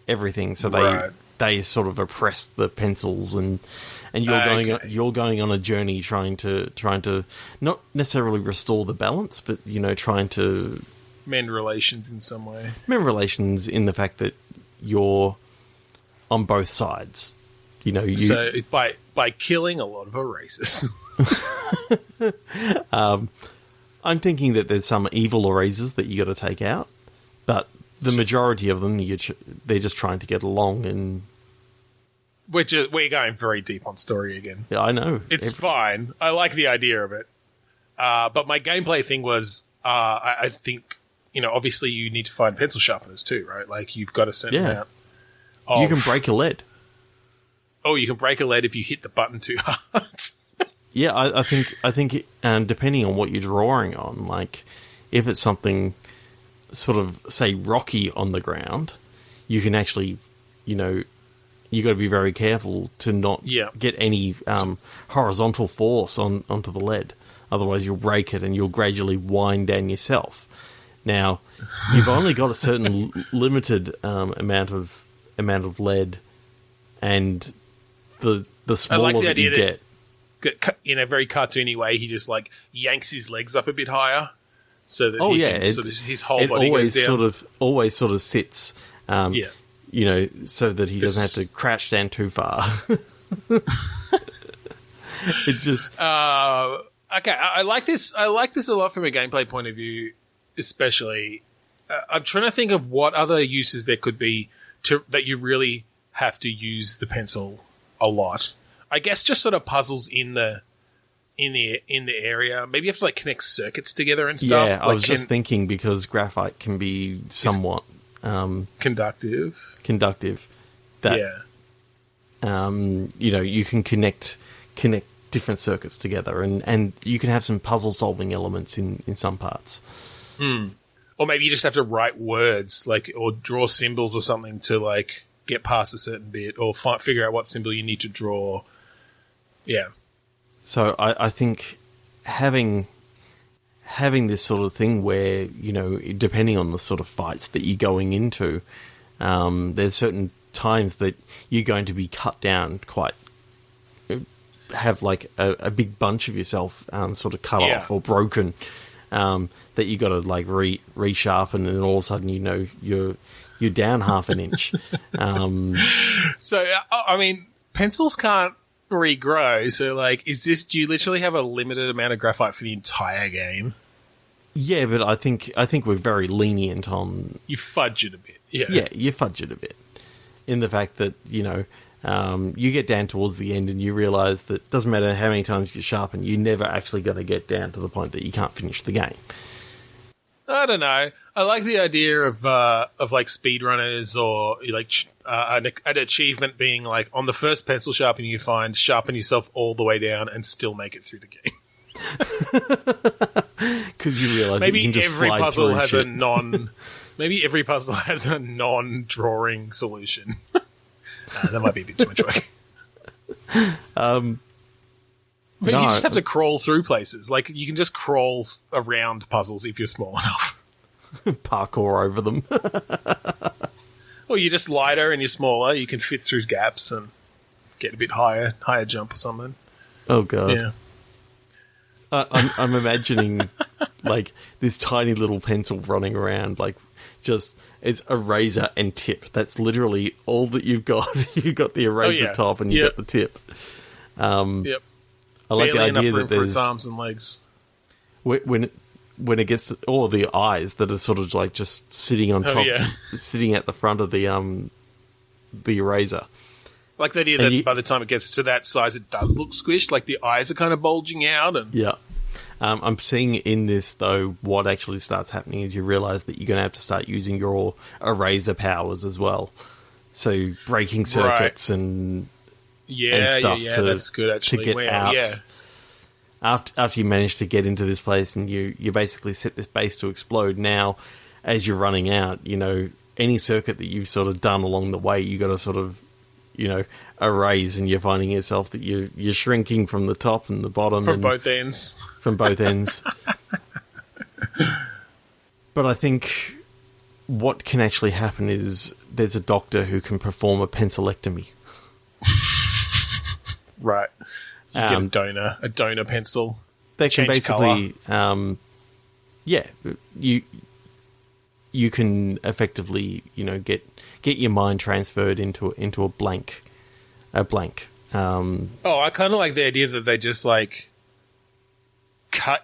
everything. So they sort of oppressed the pencils, and you're going on a journey trying to not necessarily restore the balance, but trying to mend relations in some way. Mend relations in the fact that you're on both sides. So by killing a lot of erasers. I'm thinking that there's some evil erasers that you got to take out, but the majority of them, they're just trying to get along. And we're going very deep on story again. Yeah, I know. It's fine. I like the idea of it. But my gameplay thing was, I think, obviously you need to find pencil sharpeners too, right? Like you've got a certain amount. You can break a lead. Oh, you can break a lead if you hit the button too hard. Yeah, I think depending on what you're drawing on, like if it's something sort of say rocky on the ground, you can actually, you got to be very careful to not get any horizontal force onto the lead. Otherwise, you'll break it and you'll gradually wind down yourself. Now, you've only got a certain limited amount of lead, and the smaller that you get. In a very cartoony way, he just like yanks his legs up a bit higher, so that his whole body goes down. Always sort of sits, so that he doesn't have to crash down too far. It just okay. I like this. I like this a lot from a gameplay point of view, especially. I'm trying to think of what other uses there could be that you really have to use the pencil a lot. I guess just sort of puzzles in the area. Maybe you have to like connect circuits together and stuff. Yeah, I was just thinking because graphite can be somewhat conductive. That you can connect different circuits together, and you can have some puzzle solving elements in some parts. Or maybe you just have to write words, or draw symbols or something to like get past a certain bit, or figure out what symbol you need to draw. Yeah. So I think having this sort of thing where, depending on the sort of fights that you're going into, there's certain times that you're going to be cut down have like a big bunch of yourself sort of cut off or broken, that you got to like resharpen, and all of a sudden you're down half an inch. So I mean, pencils can't regrow. So like, do you literally have a limited amount of graphite for the entire game? Yeah, but I think we're very lenient on. You fudge it a bit. Yeah, you fudge it a bit in the fact that you get down towards the end and you realise that it doesn't matter how many times you sharpen, you're never actually going to get down to the point that you can't finish the game. I don't know. I like the idea of like speedrunners, or like an achievement being like, on the first pencil sharpening you find, sharpen yourself all the way down and still make it through the game. Because you realise maybe you can just every slide puzzle has shit. Maybe every puzzle has a non-drawing solution. That might be a bit too much work. Maybe you just have to crawl through places. Like, you can just crawl around puzzles if you're small enough. Parkour over them. Or you're just lighter and you're smaller. You can fit through gaps and get a bit higher jump or something. Oh god. Yeah. I'm imagining like this tiny little pencil running around, like just it's eraser and tip. That's literally all that you've got. You've got the eraser top and you've got the tip. Yep. I like Barely the idea enough room that for its there's arms and legs. when it gets or the eyes that are sort of like just sitting on top, sitting at the front of the eraser. Like the idea that by the time it gets to that size, it does look squished. Like the eyes are kind of bulging out. And yeah. I'm seeing in this, though, what actually starts happening is you realise that you're going to have to start using your eraser powers as well. So breaking circuits and stuff to, that's good, actually. to get out. Yeah. After you manage to get into this place and you basically set this base to explode, now, as you're running out, any circuit that you've sort of done along the way, you got to sort of, erase, and you're finding yourself that you're shrinking from the top and the bottom. From both ends. From both ends. But I think what can actually happen is there's a doctor who can perform a pencilectomy. Right. You get a donor pencil. They can basically, you can effectively, get your mind transferred into a blank. I kind of like the idea that they just cut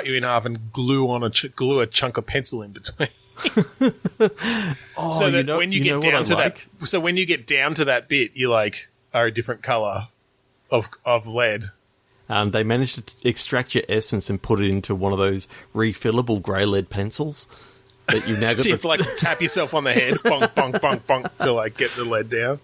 you in half and glue a chunk of pencil in between. So that when you get down to that bit, you are a different color of lead. They managed to extract your essence and put it into one of those refillable grey lead pencils that you now got. So you have to tap yourself on the head, bonk, bonk, bonk, bonk, to get the lead down.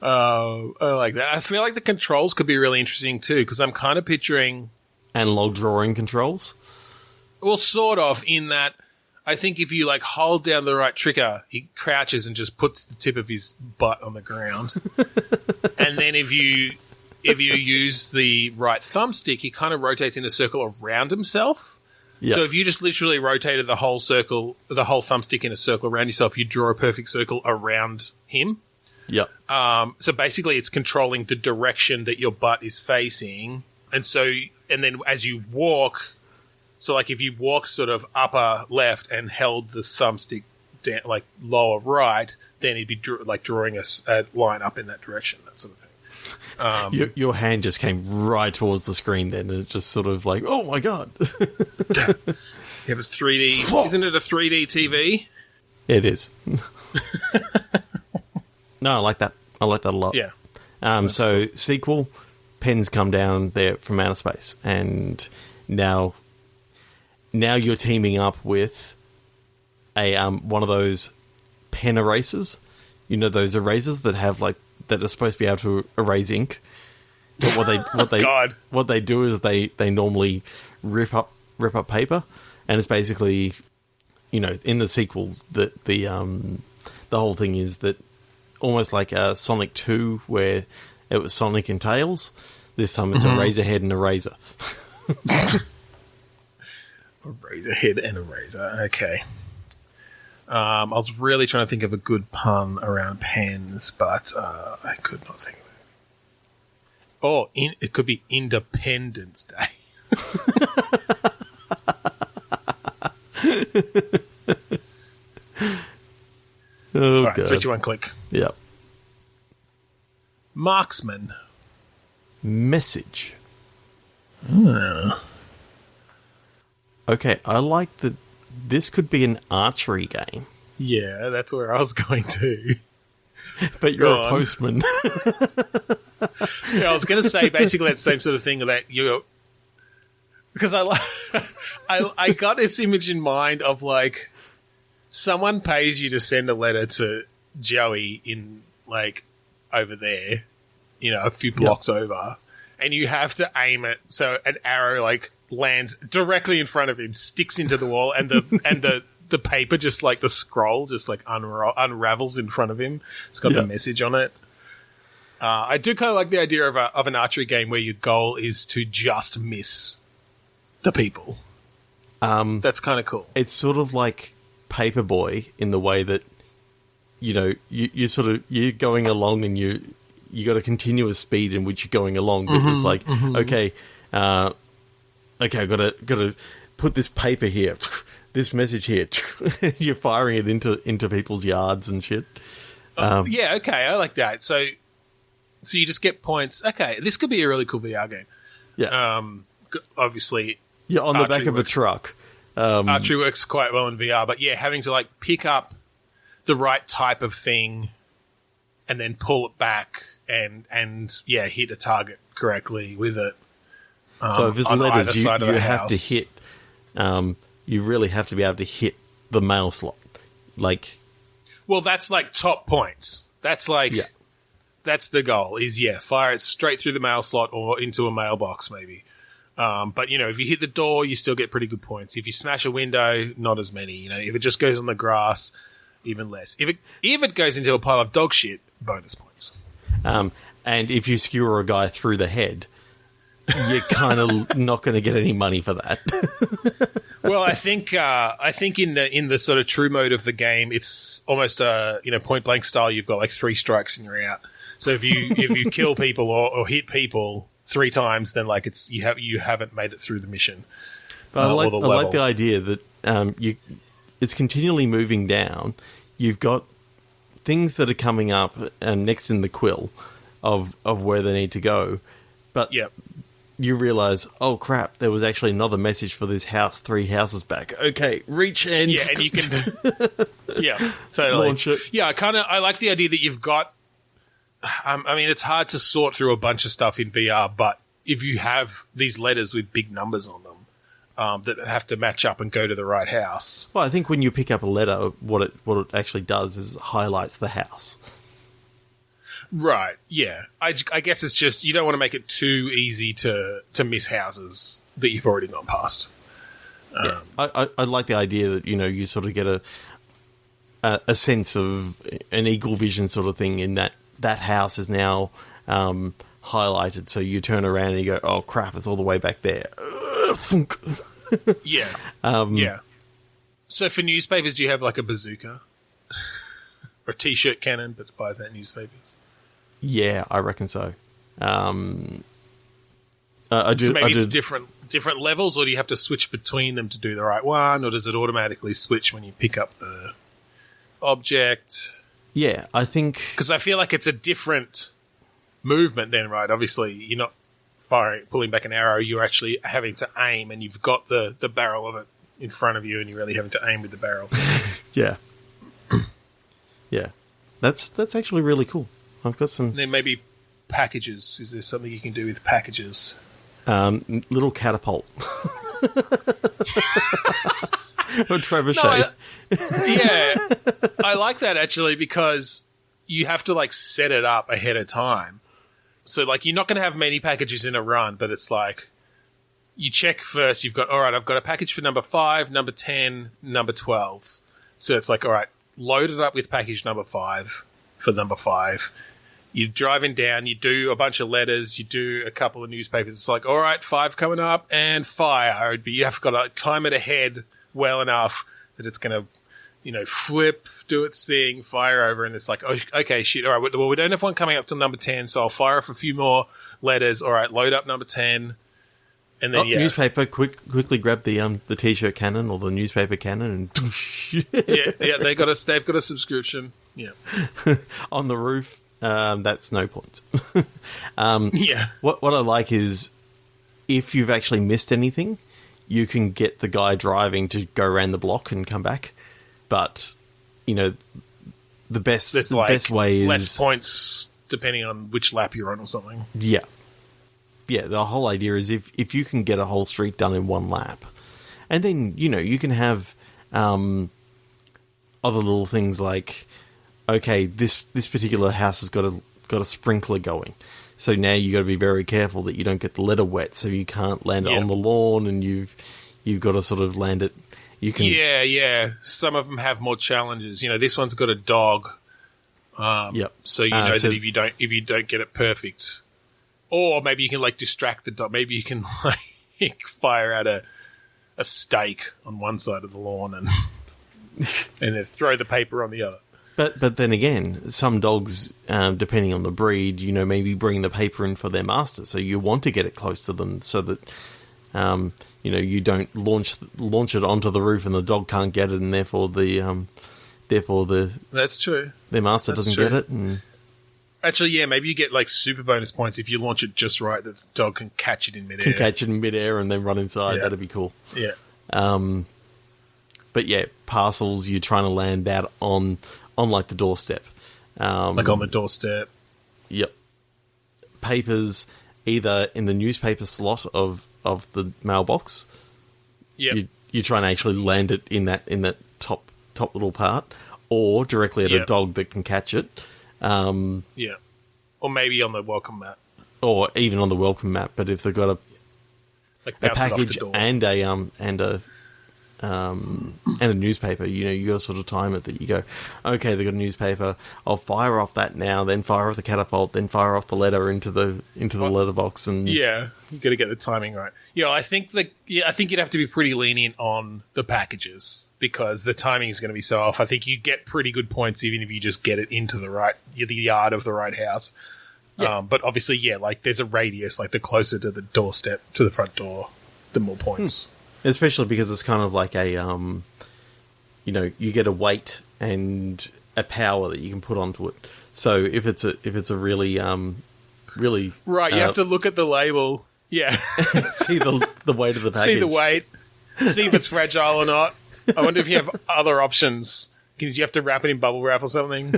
I like that. I feel like the controls could be really interesting too, because I'm kind of picturing analog drawing controls. Well, sort of, in that I think if you hold down the right trigger, he crouches and just puts the tip of his butt on the ground. And then if you use the right thumbstick, he kind of rotates in a circle around himself. Yep. So if you just literally rotated the whole thumbstick in a circle around yourself, you draw a perfect circle around him. Yep. So basically it's controlling the direction that your butt is facing. And then as you walk, so if you walk sort of upper left and held the thumbstick down, lower right, then he'd be drawing a line up in that direction, that sort of thing. Your hand just came right towards the screen then, and it just sort of oh my god. You have a 3D... Isn't it a 3D TV? It is. No, I like that. I like that a lot. Yeah. So, cool. Sequel, pens come down there from outer space, and now you're teaming up with a one of those pen erasers. Those erasers that have that are supposed to be able to erase ink. But what they do is they normally rip up paper, and it's basically in the sequel the whole thing is that almost like Sonic 2 where it was Sonic and Tails. This time it's a Razorhead and a razor. A Razorhead and a razor. Okay. I was really trying to think of a good pun around pens, but I could not think of it. Oh, it could be Independence Day. Oh, right, God. 3, 2, 1, click. Yep. Marksman. Message. Okay, I like that. This could be an archery game. Yeah, that's where I was going to. But you're a postman. Yeah, I was going to say basically that same sort of thing that you're... Because I got this image in mind of someone pays you to send a letter to Joey in over there, a few blocks over, and you have to aim it so an arrow lands directly in front of him, sticks into the wall, and the paper just the scroll just unravels in front of him. It's got the message on it. I do kind of like the idea of an archery game where your goal is to just miss the people. That's kind of cool. It's sort of like Paperboy in the way that you're going along and you got a continuous speed in which you're going along. But it's like, okay, I gotta put this paper here, this message here. You're firing it into people's yards and shit. Yeah, okay, I like that. So you just get points. Okay, this could be a really cool VR game. Yeah. Obviously, you're on the back of a truck. Archery works quite well in VR, but yeah, having to like pick up the right type of thing and then pull it back and hit a target correctly with it. So if it's letters, you have to hit. You really have to be able to hit the mail slot. Like, well, that's like top points. That's like, that's the goal. Is fire it straight through the mail slot or into a mailbox, maybe. But if you hit the door, you still get pretty good points. If you smash a window, not as many. If it just goes on the grass, even less. If it goes into a pile of dog shit, bonus points. And if you skewer a guy through the head, you're kind of not going to get any money for that. Well, I think in the sort of true mode of the game, it's almost point blank style. You've got like 3 strikes and you're out. So if you kill people or hit people 3 times, then like you haven't made it through the mission. But I like the idea that it's continually moving down. You've got things that are coming up next in the quill of where they need to go, but you realize, oh crap, there was actually another message for this house 3 houses back. Okay, reach and and you can totally launch it. I like the idea that you've got. I mean, it's hard to sort through a bunch of stuff in VR, but if you have these letters with big numbers on them that have to match up and go to the right house. Well, I think when you pick up a letter, what it actually does is highlights the house. Right, yeah. I guess it's just you don't want to make it too easy to miss houses that you've already gone past. I like the idea that, you sort of get a sense of an eagle vision sort of thing in that house is now highlighted, so you turn around and you go, oh crap, it's all the way back there. Yeah. So for newspapers, do you have like a bazooka? Or a t-shirt cannon that fires out newspapers? Yeah, I reckon so. So maybe it's different levels, or do you have to switch between them to do the right one, or does it automatically switch when you pick up the object? Yeah, I think... Because I feel like it's a different movement then, right? Obviously, you're not pulling back an arrow, you're actually having to aim, and you've got the barrel of it in front of you, and you're really having to aim with the barrel. Yeah. Yeah. That's actually really cool. I've got some... Then maybe packages. Is there something you can do with packages? Little catapult. Or trebuchet. I like that actually, because you have to like set it up ahead of time. So like you're not going to have many packages in a run, but it's like you check first. You've got, all right, I've got a package for number 5, number 10, number 12. So it's like, all right, load it up with package number 5 for number 5. You're driving down, you do a bunch of letters, you do a couple of newspapers. It's like, all right, 5 coming up and fire. You have got to time it ahead well enough that it's going to, flip, do its thing, fire over, and it's like, oh, okay, shit, all right, well, we don't have one coming up till number 10, so I'll fire off a few more letters. All right, load up number 10, and then, newspaper, quickly grab the t-shirt cannon or the newspaper cannon, and... they've got a subscription, on the roof. That's no point. What I like is if you've actually missed anything, you can get the guy driving to go around the block and come back. But, the best way is... less points depending on which lap you're on or something. Yeah. Yeah, the whole idea is if you can get a whole streak done in one lap, and then, you can have other little things like... okay, this particular house has got a sprinkler going. So now you got to be very careful that you don't get the letter wet, so you can't land it on the lawn, and you've got to sort of land it. You can. Yeah. Some of them have more challenges. This one's got a dog. Yep. So that if you don't get it perfect, or maybe you can like distract the dog. Maybe you can like fire out a stake on one side of the lawn and then throw the paper on the other. But then again, some dogs, depending on the breed, maybe bring the paper in for their master, so you want to get it close to them so that you don't launch it onto the roof and the dog can't get it, and therefore that's true. Their master doesn't get it. And actually, yeah, maybe you get like super bonus points if you launch it just right that the dog can catch it in midair. And then run inside. Yeah. That'd be cool. Yeah. But yeah, parcels you're trying to land that on like the doorstep. Like on the doorstep. Yep. Papers either in the newspaper slot of the mailbox. Yep. You try and actually land it in that top little part, or directly at a dog that can catch it. Yeah. Or maybe on the welcome mat. Or even on the welcome mat, but if they've got a package and a newspaper, you got to sort of time it that you go, okay, they've got a newspaper, I'll fire off that now, then fire off the catapult, then fire off the letter into the letterbox, and yeah, you got to get the timing right. I think you'd have to be pretty lenient on the packages because the timing is going to be so off. I think you get pretty good points even if you just get it into the yard of the right house. Yeah. But obviously, like there's a radius, like the closer to the doorstep to the front door, the more points. Especially because it's kind of like a, you get a weight and a power that you can put onto it. So if it's a really right, you have to look at the label. Yeah, see the weight of the package. See the weight. See if it's fragile or not. I wonder if you have other options. Do you have to wrap it in bubble wrap or something?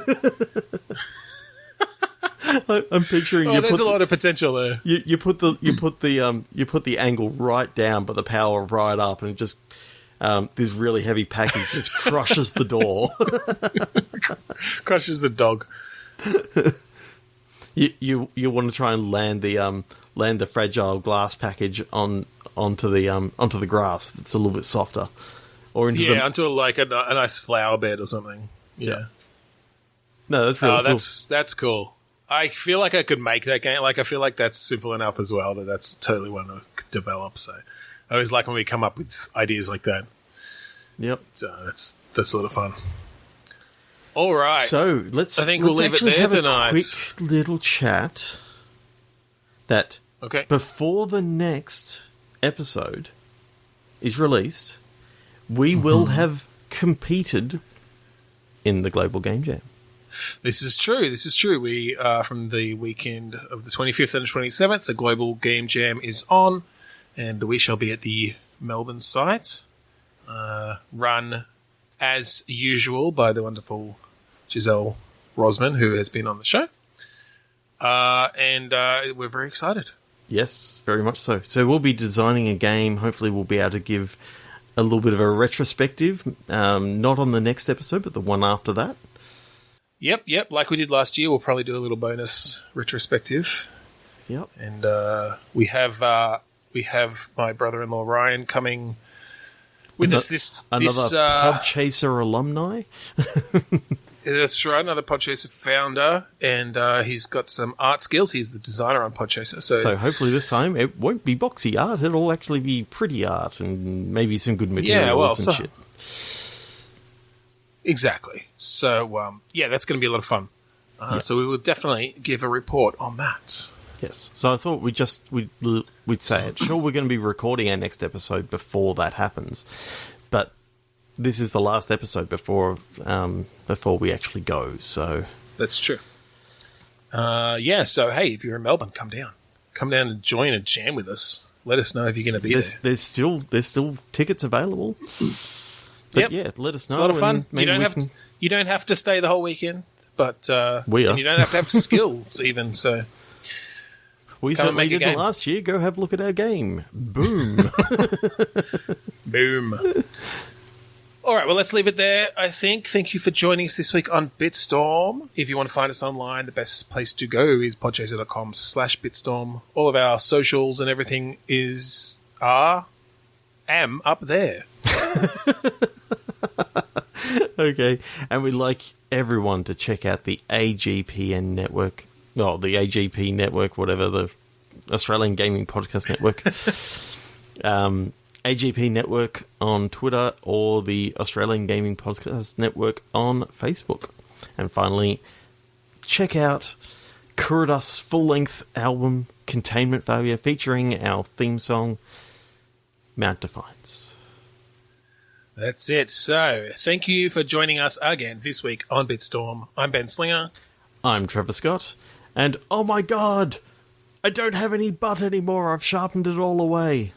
I'm picturing. There's a lot of potential there. You put the angle right down, but the power right up, and it just this really heavy package just crushes the door, crushes the dog. You want to try and land the fragile glass package onto the grass that's a little bit softer, or onto a nice flower bed or something. Yeah. No, that's really cool. That's cool. I feel like I could make that game. Like, I feel like that's simple enough as well that's totally one to develop. So I always like when we come up with ideas like that. Yep. So that's a lot of fun. All right. So we'll leave it there tonight. A quick little chat that before the next episode is released, we will have competed in the Global Game Jam. This is true. We from the weekend of the 25th and 27th, the Global Game Jam is on, and we shall be at the Melbourne site, run as usual by the wonderful Giselle Rosman, who has been on the show, and we're very excited. Yes, very much so. So we'll be designing a game. Hopefully we'll be able to give a little bit of a retrospective, not on the next episode, but the one after that. Yep. Like we did last year, we'll probably do a little bonus retrospective. Yep. And we have my brother-in-law Ryan coming with us. Another Podchaser alumni. That's right, another Podchaser founder, and he's got some art skills. He's the designer on Podchaser. So hopefully this time it won't be boxy art. It'll actually be pretty art and maybe some good materials and shit. Exactly. So, that's going to be a lot of fun. So we will definitely give a report on that. Yes. So I thought we'd say it. Sure, we're going to be recording our next episode before that happens, but this is the last episode before we actually go. So that's true. So hey, if you're in Melbourne, come down and join a jam with us. Let us know if you're going to be there. There's still tickets available. But let us know. It's a lot of fun. You don't have to stay the whole weekend, but we are. And you don't have to have skills even. So we certainly did it last year. Go have a look at our game. Boom. Boom. All right, well, let's leave it there, I think. Thank you for joining us this week on Bitstorm. If you want to find us online, the best place to go is podchaser.com/Bitstorm. All of our socials and everything am up there. Okay, and we'd like everyone to check out the AGPN network. Oh, the AGP network, whatever, the Australian Gaming Podcast Network. AGP Network on Twitter or the Australian Gaming Podcast Network on Facebook. And finally, check out Kuridas' full-length album, Containment Failure, featuring our theme song, Mount Defiance. That's it. So, thank you for joining us again this week on Bitstorm. I'm Ben Slinger. I'm Trevor Scott. And, oh my god, I don't have any butt anymore. I've sharpened it all away.